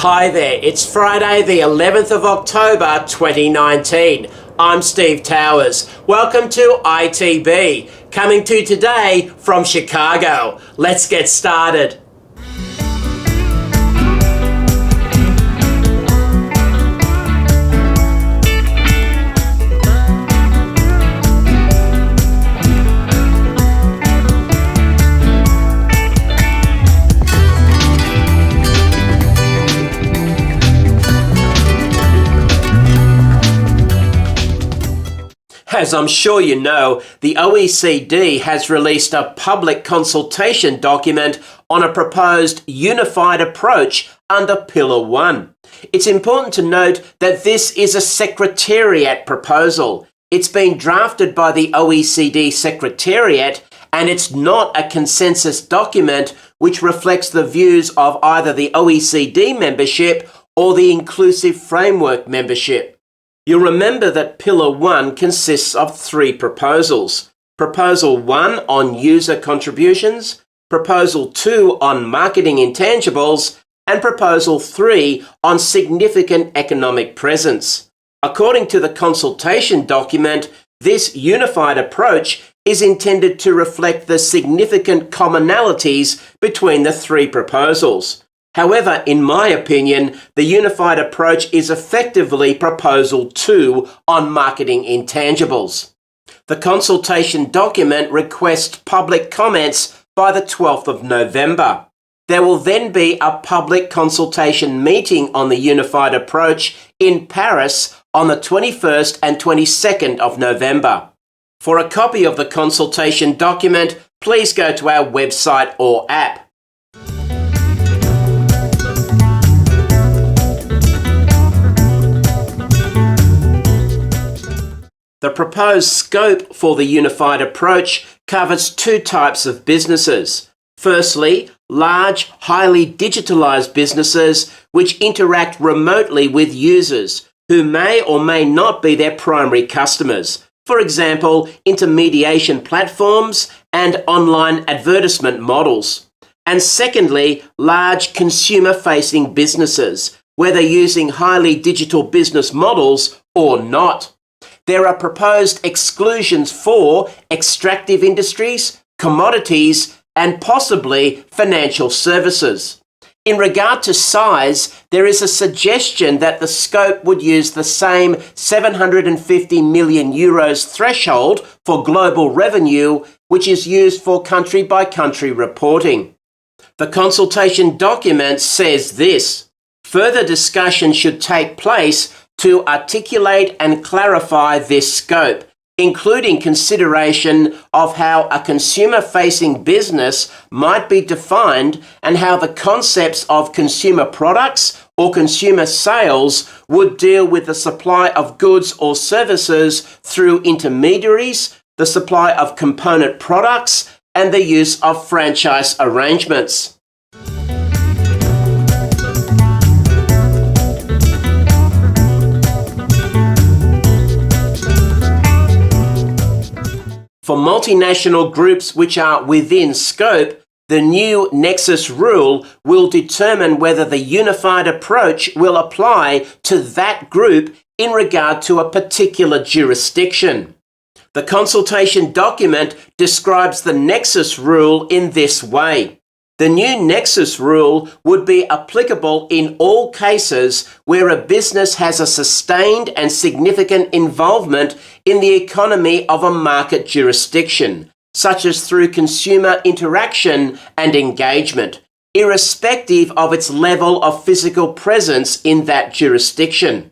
Hi there, it's Friday the 11th of October 2019. I'm Steve Towers. Welcome to ITB, coming to you today from Chicago. Let's get started. As I'm sure you know, the OECD has released a public consultation document on a proposed unified approach under Pillar 1. It's important to note that this is a Secretariat proposal. It's been drafted by the OECD Secretariat, and it's not a consensus document which reflects the views of either the OECD membership or the Inclusive Framework membership. You'll remember that Pillar 1 consists of 3 proposals. Proposal 1 on user contributions, Proposal 2 on marketing intangibles, and Proposal 3 on significant economic presence. According to the consultation document, this unified approach is intended to reflect the significant commonalities between the 3 proposals. However, in my opinion, the unified approach is effectively Proposal 2 on marketing intangibles. The consultation document requests public comments by the 12th of November. There will then be a public consultation meeting on the unified approach in Paris on the 21st and 22nd of November. For a copy of the consultation document, please go to our website or app. The proposed scope for the unified approach covers 2 types of businesses. Firstly, large, highly digitalized businesses which interact remotely with users who may or may not be their primary customers. For example, intermediation platforms and online advertisement models. And secondly, large consumer-facing businesses, whether using highly digital business models or not. There are proposed exclusions for extractive industries, commodities, and possibly financial services. In regard to size, there is a suggestion that the scope would use the same 750 million euros threshold for global revenue, which is used for country-by-country reporting. The consultation document says this: further discussion should take place to articulate and clarify this scope, including consideration of how a consumer-facing business might be defined and how the concepts of consumer products or consumer sales would deal with the supply of goods or services through intermediaries, the supply of component products, and the use of franchise arrangements. For multinational groups which are within scope, the new Nexus rule will determine whether the unified approach will apply to that group in regard to a particular jurisdiction. The consultation document describes the Nexus rule in this way. The new Nexus rule would be applicable in all cases where a business has a sustained and significant involvement in the economy of a market jurisdiction, such as through consumer interaction and engagement, irrespective of its level of physical presence in that jurisdiction.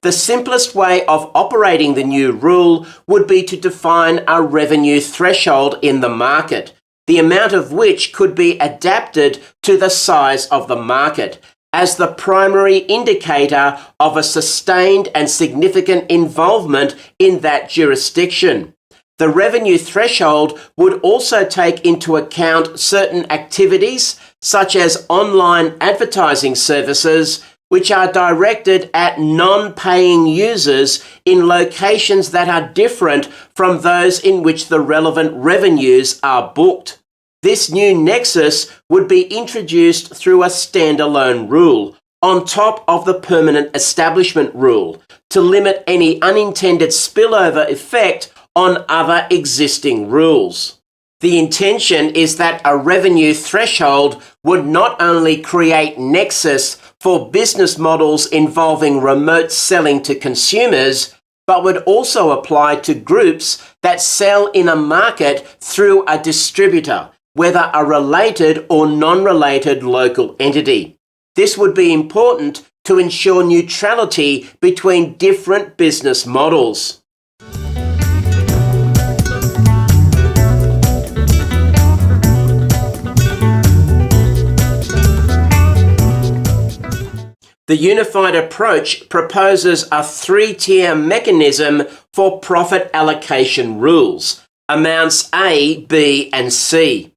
The simplest way of operating the new rule would be to define a revenue threshold in the market, the amount of which could be adapted to the size of the market, as the primary indicator of a sustained and significant involvement in that jurisdiction. The revenue threshold would also take into account certain activities, such as online advertising services, which are directed at non-paying users in locations that are different from those in which the relevant revenues are booked. This new nexus would be introduced through a standalone rule, on top of the permanent establishment rule to limit any unintended spillover effect on other existing rules. The intention is that a revenue threshold would not only create nexus for business models involving remote selling to consumers, but would also apply to groups that sell in a market through a distributor, whether a related or non-related local entity. This would be important to ensure neutrality between different business models. The unified approach proposes a 3-tier mechanism for profit allocation rules, amounts A, B, and C.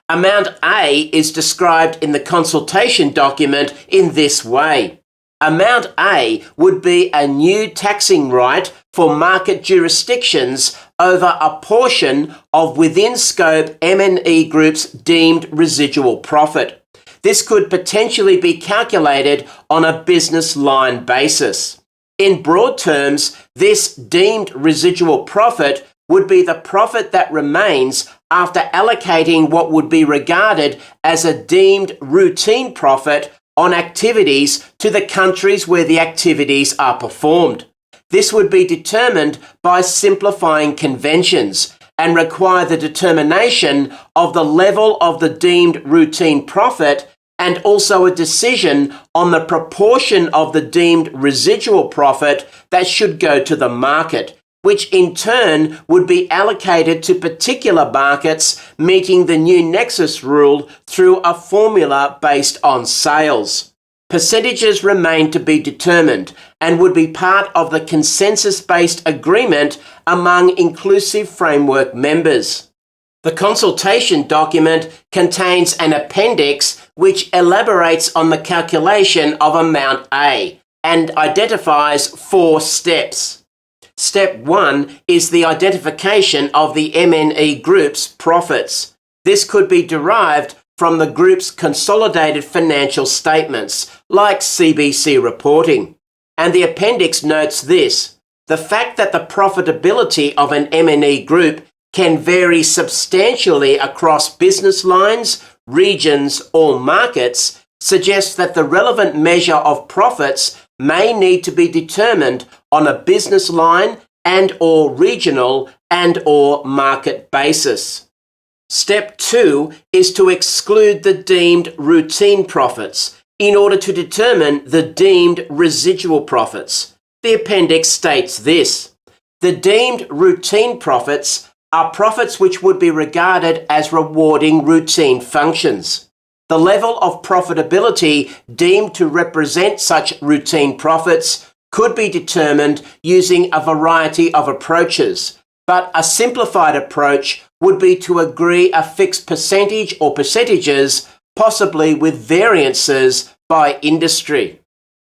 Amount A is described in the consultation document in this way. Amount A would be a new taxing right for market jurisdictions over a portion of within-scope M&E Group's deemed residual profit. This could potentially be calculated on a business line basis. In broad terms, this deemed residual profit would be the profit that remains after allocating what would be regarded as a deemed routine profit on activities to the countries where the activities are performed. This would be determined by simplifying conventions and require the determination of the level of the deemed routine profit and also a decision on the proportion of the deemed residual profit that should go to the market, which in turn would be allocated to particular markets meeting the new nexus rule through a formula based on sales. Percentages remain to be determined and would be part of the consensus-based agreement among inclusive framework members. The consultation document contains an appendix which elaborates on the calculation of amount A and identifies 4 steps. Step 1 is the identification of the M&E Group's profits. This could be derived from the group's consolidated financial statements, like CBC reporting. And the appendix notes this: the fact that the profitability of an M&E Group can vary substantially across business lines, regions, or markets suggests that the relevant measure of profits may need to be determined on a business line and/or regional and/or market basis. Step 2 is to exclude the deemed routine profits in order to determine the deemed residual profits. The appendix states this: the deemed routine profits are profits which would be regarded as rewarding routine functions. The level of profitability deemed to represent such routine profits could be determined using a variety of approaches, but a simplified approach would be to agree a fixed percentage or percentages, possibly with variances by industry.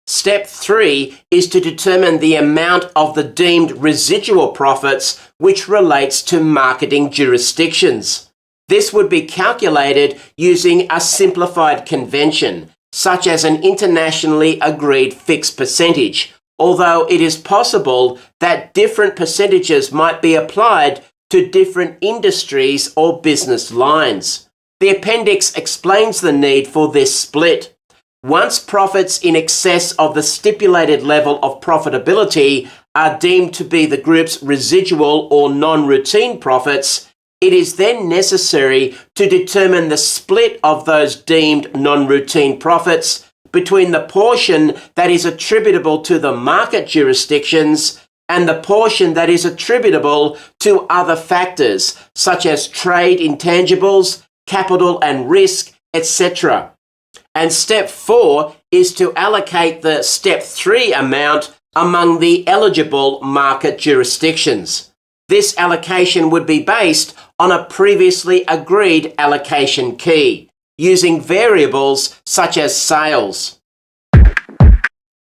Step 3 is to determine the amount of the deemed residual profits which relates to marketing jurisdictions. This would be calculated using a simplified convention, such as an internationally agreed fixed percentage, although it is possible that different percentages might be applied to different industries or business lines. The appendix explains the need for this split. Once profits in excess of the stipulated level of profitability are deemed to be the group's residual or non-routine profits, it is then necessary to determine the split of those deemed non-routine profits between the portion that is attributable to the market jurisdictions and the portion that is attributable to other factors such as trade intangibles, capital and risk, etc. And step 4 is to allocate the step 3 amount among the eligible market jurisdictions. This allocation would be based on a previously agreed allocation key, using variables such as sales.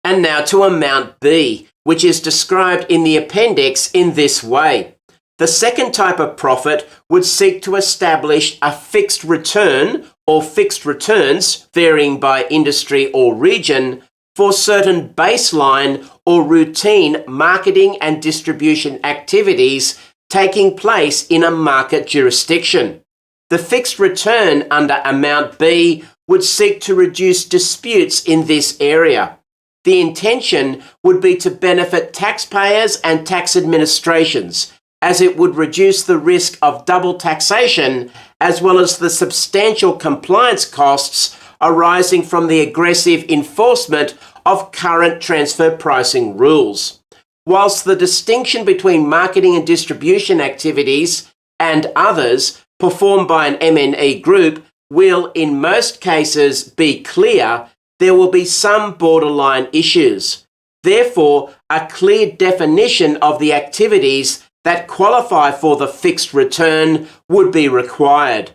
And now to amount B, which is described in the appendix in this way. The second type of profit would seek to establish a fixed return or fixed returns, varying by industry or region, for certain baseline or routine marketing and distribution activities taking place in a market jurisdiction. The fixed return under Amount B would seek to reduce disputes in this area. The intention would be to benefit taxpayers and tax administrations, as it would reduce the risk of double taxation as well as the substantial compliance costs arising from the aggressive enforcement of current transfer pricing rules. Whilst the distinction between marketing and distribution activities and others performed by an MNE group will in most cases be clear, there will be some borderline issues. Therefore, a clear definition of the activities that qualify for the fixed return would be required.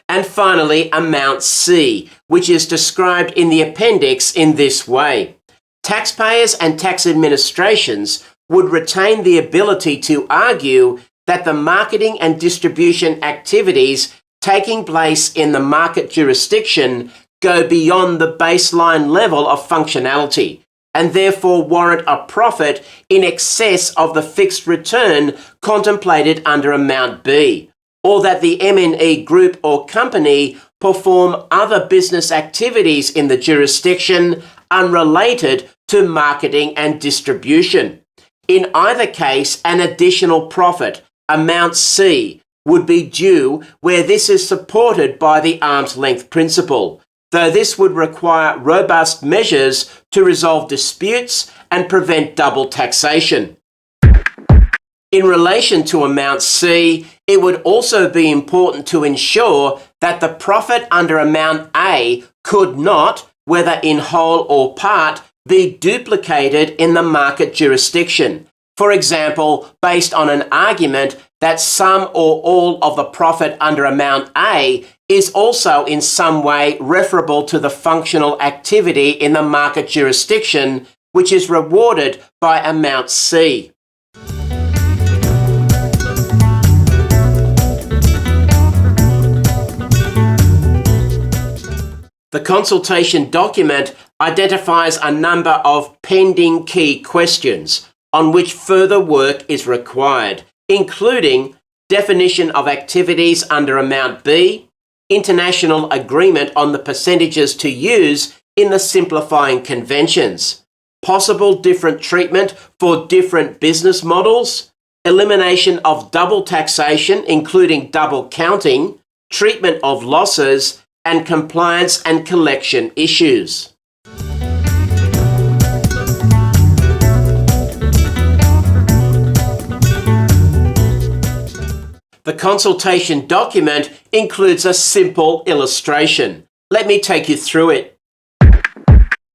And finally, Amount C, which is described in the appendix in this way. Taxpayers and tax administrations would retain the ability to argue that the marketing and distribution activities taking place in the market jurisdiction go beyond the baseline level of functionality and therefore warrant a profit in excess of the fixed return contemplated under Amount B, or that the MNE group or company perform other business activities in the jurisdiction unrelated to marketing and distribution. In either case, an additional profit, Amount C, would be due where this is supported by the arm's length principle, though this would require robust measures to resolve disputes and prevent double taxation. In relation to Amount C, it would also be important to ensure that the profit under Amount A could not, whether in whole or part, be duplicated in the market jurisdiction. For example, based on an argument that some or all of the profit under Amount A is also in some way referable to the functional activity in the market jurisdiction, which is rewarded by Amount C. The consultation document identifies a number of pending key questions on which further work is required, including definition of activities under Amount B, international agreement on the percentages to use in the simplifying conventions, possible different treatment for different business models, elimination of double taxation including double counting, treatment of losses, and compliance and collection issues. The consultation document includes a simple illustration. Let me take you through it.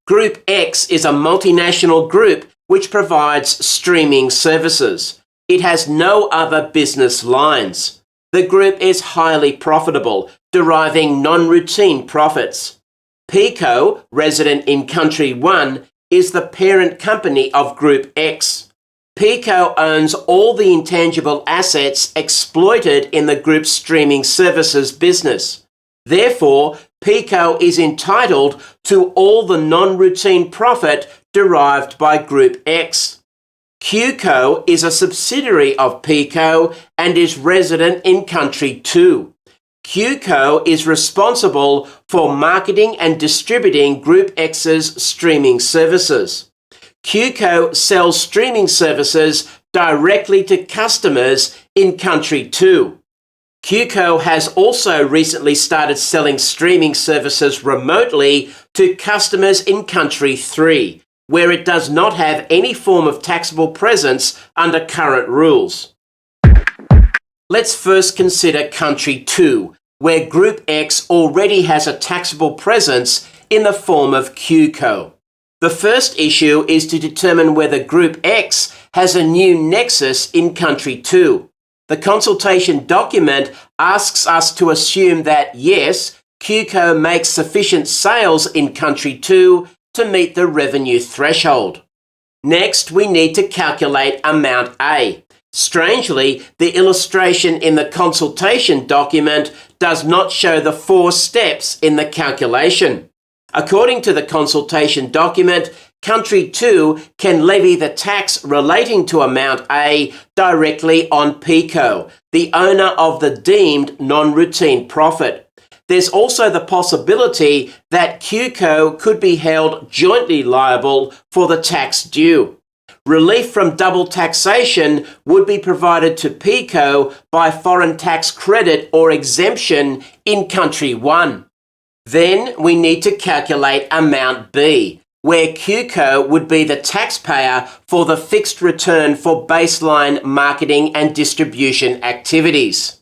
Group X is a multinational group which provides streaming services. It has no other business lines. The group is highly profitable, deriving non-routine profits. PICO, resident in Country 1, is the parent company of Group X. PICO owns all the intangible assets exploited in the group's streaming services business. Therefore, PICO is entitled to all the non-routine profit derived by Group X. QCO is a subsidiary of PICO and is resident in Country 2. QCO is responsible for marketing and distributing Group X's streaming services. QCO sells streaming services directly to customers in Country 2. QCO has also recently started selling streaming services remotely to customers in Country 3, where it does not have any form of taxable presence under current rules. Let's first consider Country 2, where Group X already has a taxable presence in the form of QCO. The first issue is to determine whether Group X has a new nexus in Country 2. The consultation document asks us to assume that yes, QCO makes sufficient sales in Country 2 to meet the revenue threshold. Next, we need to calculate Amount A. Strangely, the illustration in the consultation document does not show the 4 steps in the calculation. According to the consultation document, Country 2 can levy the tax relating to amount A directly on PICO, the owner of the deemed non-routine profit. There's also the possibility that QCO could be held jointly liable for the tax due. Relief from double taxation would be provided to PICO by foreign tax credit or exemption in Country 1. Then we need to calculate amount B, where QCO would be the taxpayer for the fixed return for baseline marketing and distribution activities.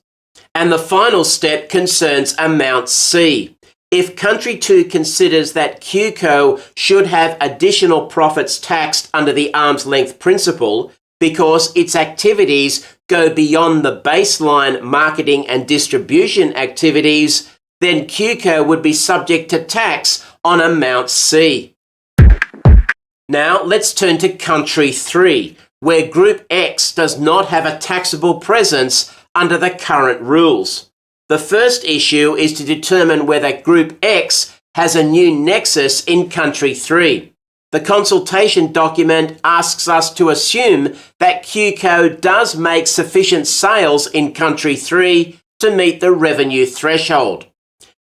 And the final step concerns amount C. If Country 2 considers that QCO should have additional profits taxed under the arm's length principle because its activities go beyond the baseline marketing and distribution activities, then QCO would be subject to tax on amount C. Now let's turn to Country 3, where Group X does not have a taxable presence under the current rules. The first issue is to determine whether Group X has a new nexus in Country 3. The consultation document asks us to assume that QCO does make sufficient sales in Country 3 to meet the revenue threshold.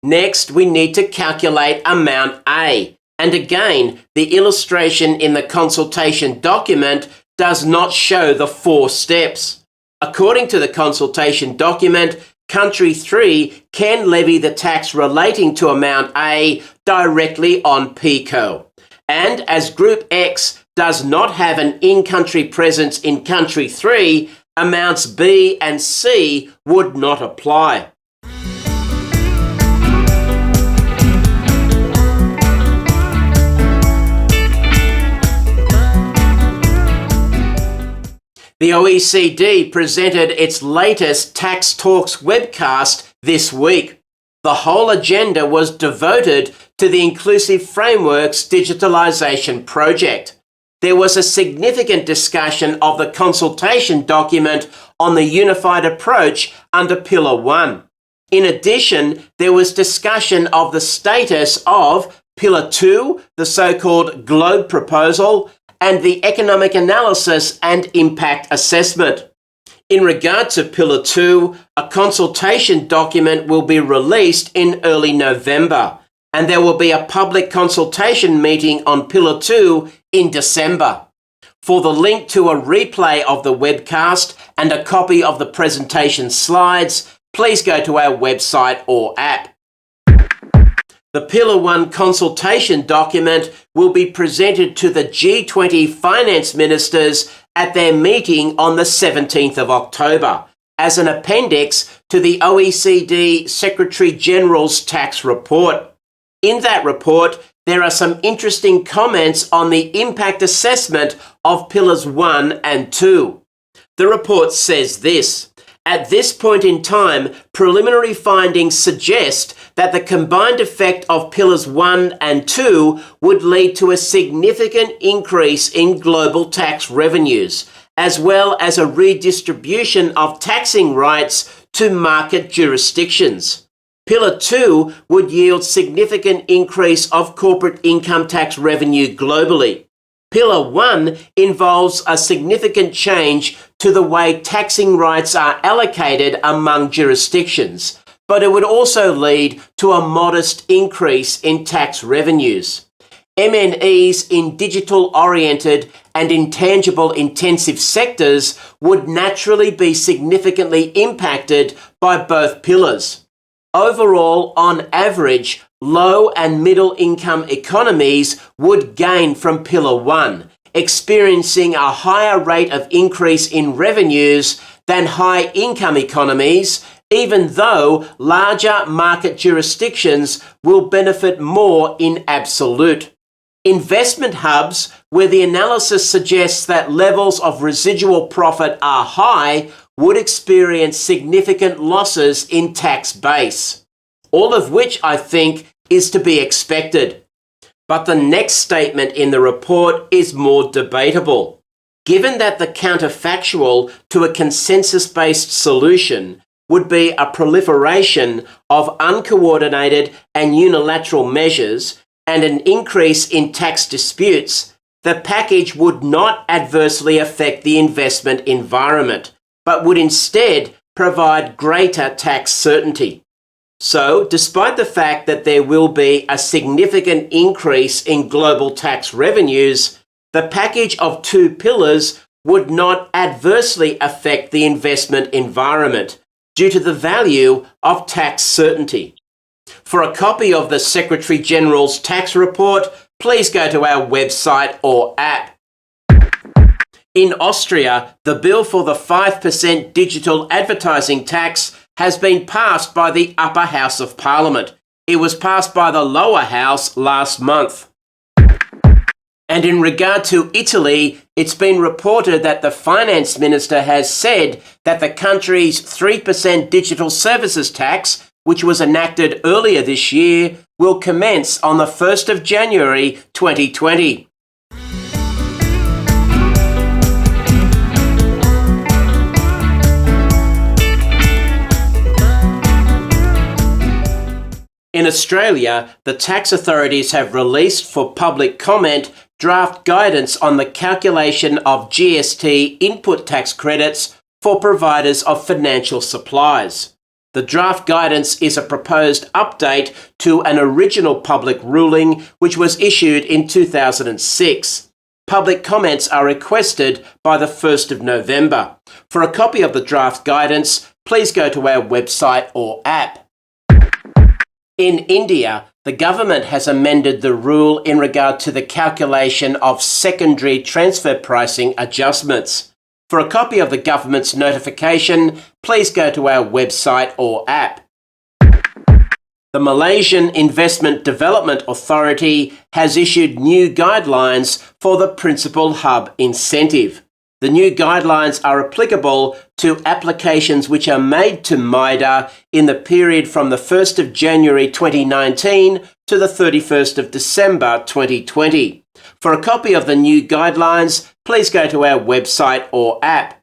Next, we need to calculate amount A. And again, the illustration in the consultation document does not show the 4 steps. According to the consultation document, Country 3 can levy the tax relating to amount A directly on PICO. And as Group X does not have an in-country presence in Country 3, amounts B and C would not apply. The OECD presented its latest Tax Talks webcast this week. The whole agenda was devoted to the Inclusive Frameworks Digitalisation project. There was a significant discussion of the consultation document on the unified approach under Pillar 1. In addition, there was discussion of the status of Pillar 2, the so-called Globe proposal, and the economic analysis and impact assessment. In regard to Pillar 2, a consultation document will be released in early November, and there will be a public consultation meeting on Pillar 2 in December. For the link to a replay of the webcast and a copy of the presentation slides, please go to our website or app. The Pillar 1 consultation document will be presented to the G20 finance ministers at their meeting on the 17th of October as an appendix to the OECD Secretary General's tax report. In that report, there are some interesting comments on the impact assessment of Pillars 1 and 2. The report says this: at this point in time, preliminary findings suggest that the combined effect of Pillars 1 and 2 would lead to a significant increase in global tax revenues, as well as a redistribution of taxing rights to market jurisdictions. Pillar 2 would yield significant increase of corporate income tax revenue globally. Pillar 1 involves a significant change to the way taxing rights are allocated among jurisdictions, but it would also lead to a modest increase in tax revenues. MNEs in digital-oriented and intangible-intensive sectors would naturally be significantly impacted by both pillars. Overall, on average, low and middle income economies would gain from Pillar 1, experiencing a higher rate of increase in revenues than high income economies, even though larger market jurisdictions will benefit more in absolute. Investment hubs, where the analysis suggests that levels of residual profit are high, would experience significant losses in tax base, all of which I think is to be expected. But the next statement in the report is more debatable. given that the counterfactual to a consensus-based solution would be a proliferation of uncoordinated and unilateral measures and an increase in tax disputes, the package would not adversely affect the investment environment, but would instead provide greater tax certainty. So, despite the fact that there will be a significant increase in global tax revenues, the package of two pillars would not adversely affect the investment environment due to the value of tax certainty. For a copy of the Secretary-General's tax report, please go to our website or app. In Austria, the bill for the 5% digital advertising tax has been passed by the upper house of Parliament. It was passed by the lower house last month. And in regard to Italy, it's been reported that the finance minister has said that the country's 3% digital services tax, which was enacted earlier this year, will commence on the 1st of January 2020. In Australia, the tax authorities have released for public comment draft guidance on the calculation of GST input tax credits for providers of financial supplies. The draft guidance is a proposed update to an original public ruling which was issued in 2006. Public comments are requested by the 1st of November. For a copy of the draft guidance, please go to our website or app. In India, the government has amended the rule in regard to the calculation of secondary transfer pricing adjustments. For a copy of the government's notification, please go to our website or app. The Malaysian Investment Development Authority has issued new guidelines for the Principal Hub incentive. The new guidelines are applicable to applications which are made to MIDA in the period from the 1st of January 2019 to the 31st of December 2020. For a copy of the new guidelines, please go to our website or app.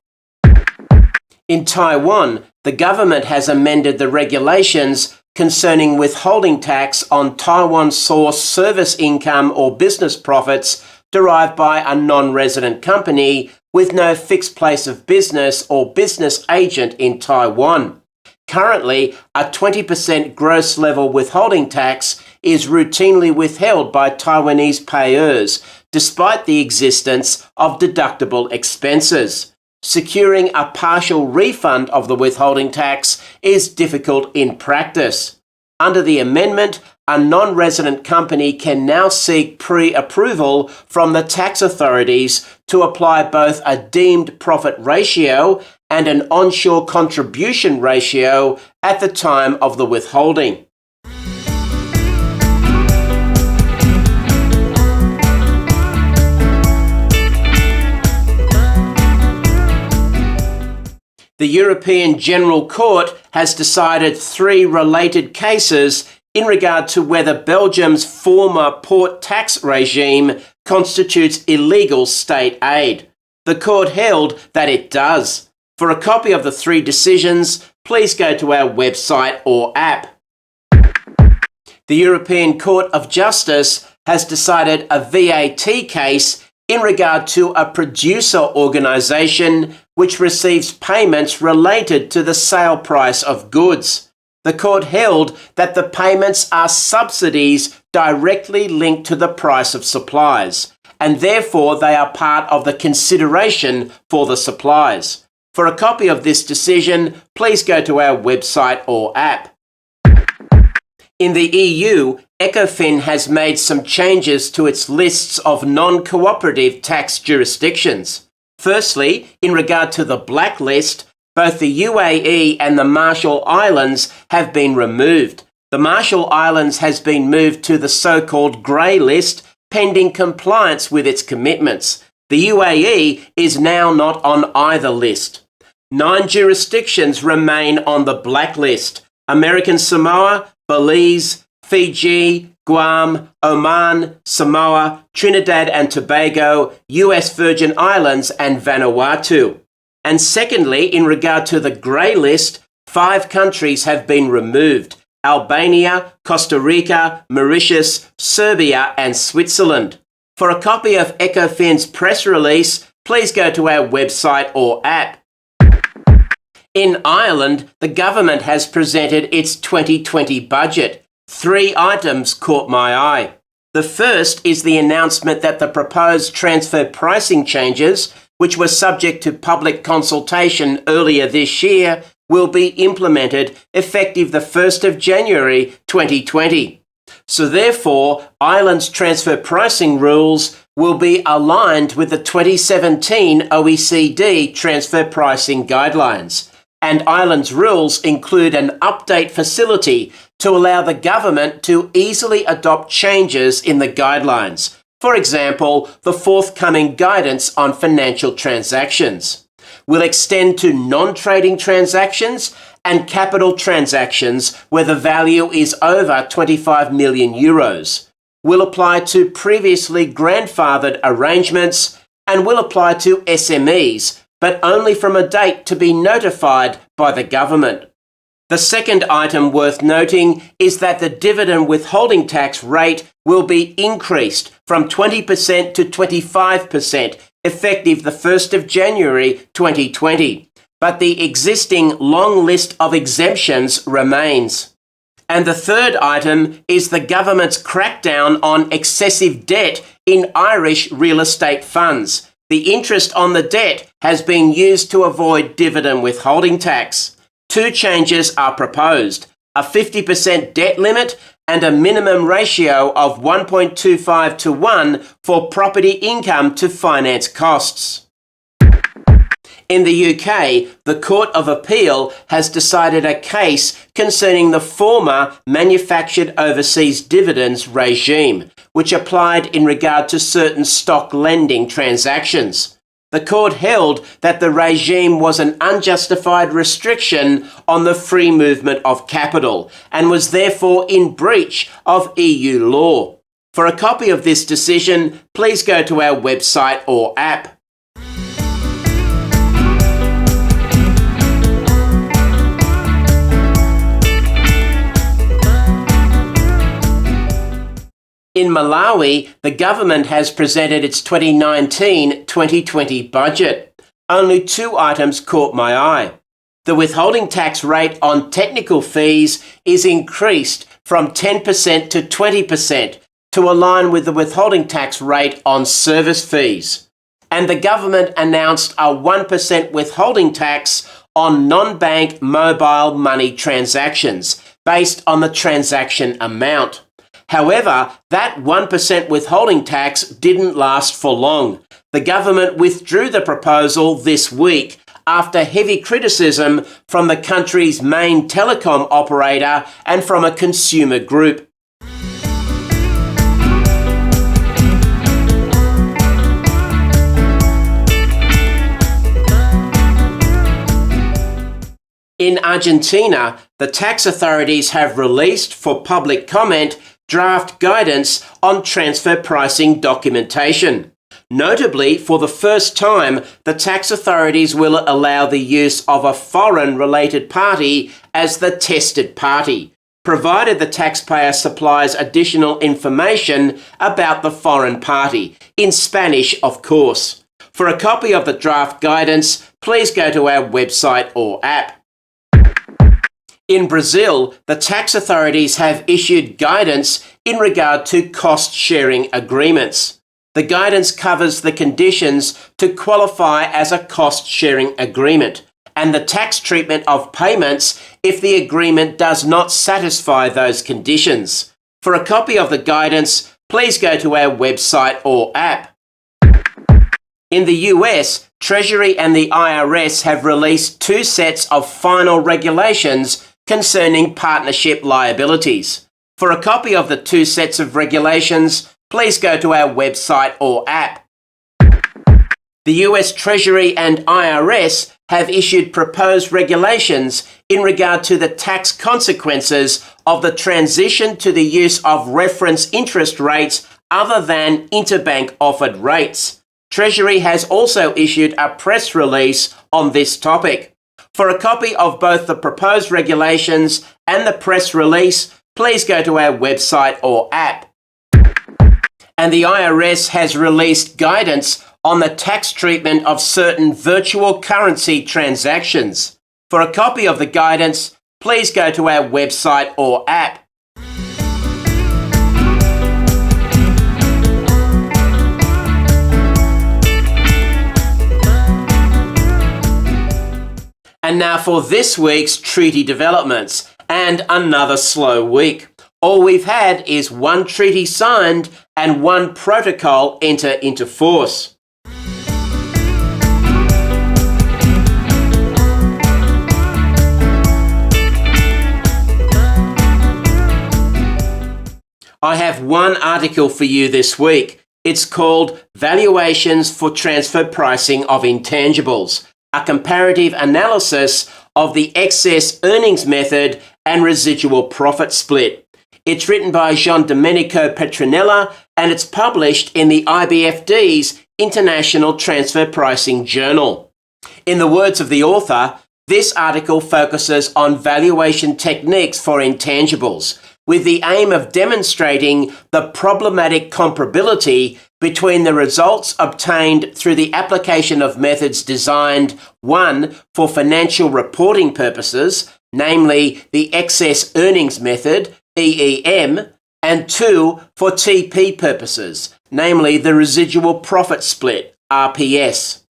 In Taiwan, the government has amended the regulations concerning withholding tax on Taiwan-sourced service income or business profits derived by a non-resident company with no fixed place of business or business agent in Taiwan. Currently, a 20% gross level withholding tax is routinely withheld by Taiwanese payers, despite the existence of deductible expenses. Securing a partial refund of the withholding tax is difficult in practice. Under the amendment, a non-resident company can now seek pre-approval from the tax authorities to apply both a deemed profit ratio and an onshore contribution ratio at the time of the withholding. The European General Court has decided 3 related cases in regard to whether Belgium's former port tax regime constitutes illegal state aid. The court held that it does. For a copy of the 3 decisions, please go to our website or app. The European Court of Justice has decided a VAT case in regard to a producer organisation which receives payments related to the sale price of goods. The court held that the payments are subsidies directly linked to the price of supplies, and therefore they are part of the consideration for the supplies. For a copy of this decision, please go to our website or app. In the EU, ECOFIN has made some changes to its lists of non-cooperative tax jurisdictions. Firstly, in regard to the blacklist, both the UAE and the Marshall Islands have been removed. The Marshall Islands has been moved to the so-called grey list, pending compliance with its commitments. The UAE is now not on either list. 9 jurisdictions remain on the blacklist: American Samoa, Belize, Fiji, Guam, Oman, Samoa, Trinidad and Tobago, US Virgin Islands and Vanuatu. And secondly, in regard to the grey list, 5 countries have been removed: Albania, Costa Rica, Mauritius, Serbia and Switzerland. For a copy of ECOFIN's press release, please go to our website or app. In Ireland, the government has presented its 2020 budget. 3 items caught my eye. The first is the announcement that the proposed transfer pricing changes, which were subject to public consultation earlier this year, will be implemented effective the 1st of January 2020. So therefore, Ireland's transfer pricing rules will be aligned with the 2017 OECD transfer pricing guidelines. And Ireland's rules include an update facility to allow the government to easily adopt changes in the guidelines. For example, the forthcoming guidance on financial transactions will extend to non-trading transactions and capital transactions where the value is over 25 million euros, will apply to previously grandfathered arrangements, and will apply to SMEs, but only from a date to be notified by the government. The second item worth noting is that the dividend withholding tax rate will be increased from 20% to 25%, effective the 1st of January 2020. But the existing long list of exemptions remains. And the third item is the government's crackdown on excessive debt in Irish real estate funds. The interest on the debt has been used to avoid dividend withholding tax. 2 changes are proposed: a 50% debt limit and a minimum ratio of 1.25 to 1 for property income to finance costs. In the UK, the Court of Appeal has decided a case concerning the former manufactured overseas dividends regime, which applied in regard to certain stock lending transactions. The court held that the regime was an unjustified restriction on the free movement of capital and was therefore in breach of EU law. For a copy of this decision, please go to our website or app. In Malawi, the government has presented its 2019-2020 budget. Only 2 items caught my eye. The withholding tax rate on technical fees is increased from 10% to 20% to align with the withholding tax rate on service fees. And the government announced a 1% withholding tax on non-bank mobile money transactions based on the transaction amount. However, that 1% withholding tax didn't last for long. The government withdrew the proposal this week after heavy criticism from the country's main telecom operator and from a consumer group. In Argentina, the tax authorities have released for public comment draft guidance on transfer pricing documentation. Notably, for the first time, the tax authorities will allow the use of a foreign-related party as the tested party, provided the taxpayer supplies additional information about the foreign party, in Spanish, of course. For a copy of the draft guidance, please go to our website or app. In Brazil, the tax authorities have issued guidance in regard to cost-sharing agreements. The guidance covers the conditions to qualify as a cost-sharing agreement and the tax treatment of payments if the agreement does not satisfy those conditions. For a copy of the guidance, please go to our website or app. In the US, Treasury and the IRS have released 2 sets of final regulations concerning partnership liabilities. For a copy of the 2 sets of regulations, please go to our website or app. The US Treasury and IRS have issued proposed regulations in regard to the tax consequences of the transition to the use of reference interest rates other than interbank offered rates. Treasury has also issued a press release on this topic. For a copy of both the proposed regulations and the press release, please go to our website or app. And the IRS has released guidance on the tax treatment of certain virtual currency transactions. For a copy of the guidance, please go to our website or app. And now for this week's treaty developments, and another slow week. All we've had is one treaty signed and one protocol enter into force. I have one article for you this week. It's called Valuations for Transfer Pricing of Intangibles, a comparative analysis of the excess earnings method and residual profit split. It's written by Giandomenico Petronella and it's published in the IBFD's International Transfer Pricing Journal. In the words of the author, this article focuses on valuation techniques for intangibles, with the aim of demonstrating the problematic comparability between the results obtained through the application of methods designed, 1, for financial reporting purposes, namely the excess earnings method, EEM, and 2, for TP purposes, namely the residual profit split, RPS.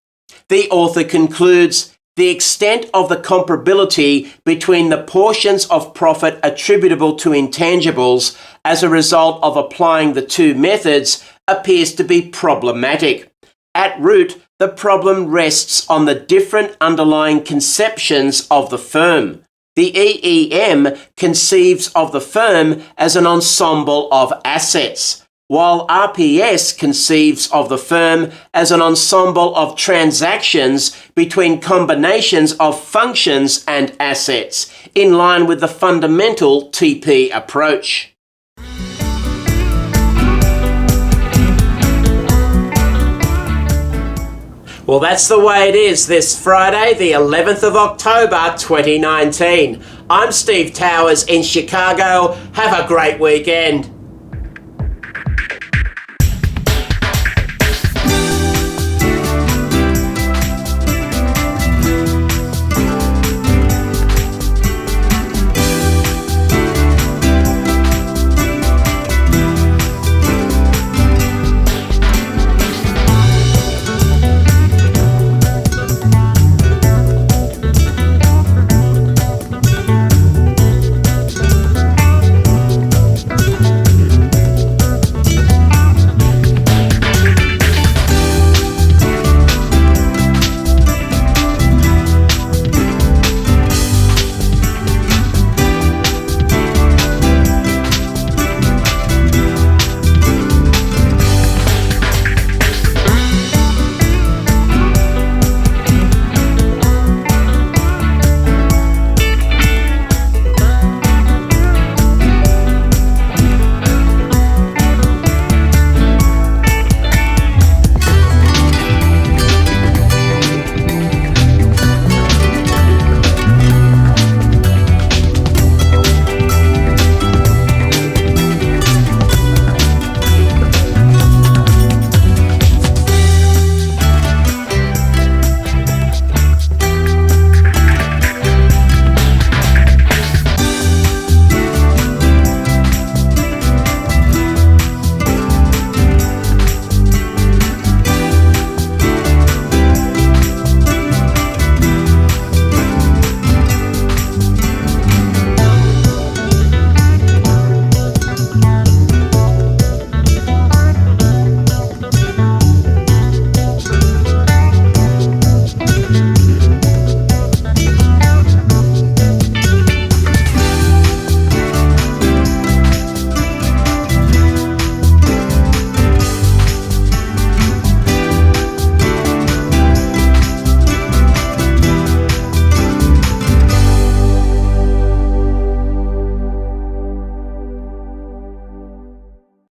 The author concludes, the extent of the comparability between the portions of profit attributable to intangibles as a result of applying the two methods appears to be problematic. At root, the problem rests on the different underlying conceptions of the firm. The EEM conceives of the firm as an ensemble of assets, while RPS conceives of the firm as an ensemble of transactions between combinations of functions and assets, in line with the fundamental TP approach. Well, that's the way it is this Friday, the 11th of October, 2019. I'm Steve Towers in Chicago. Have a great weekend.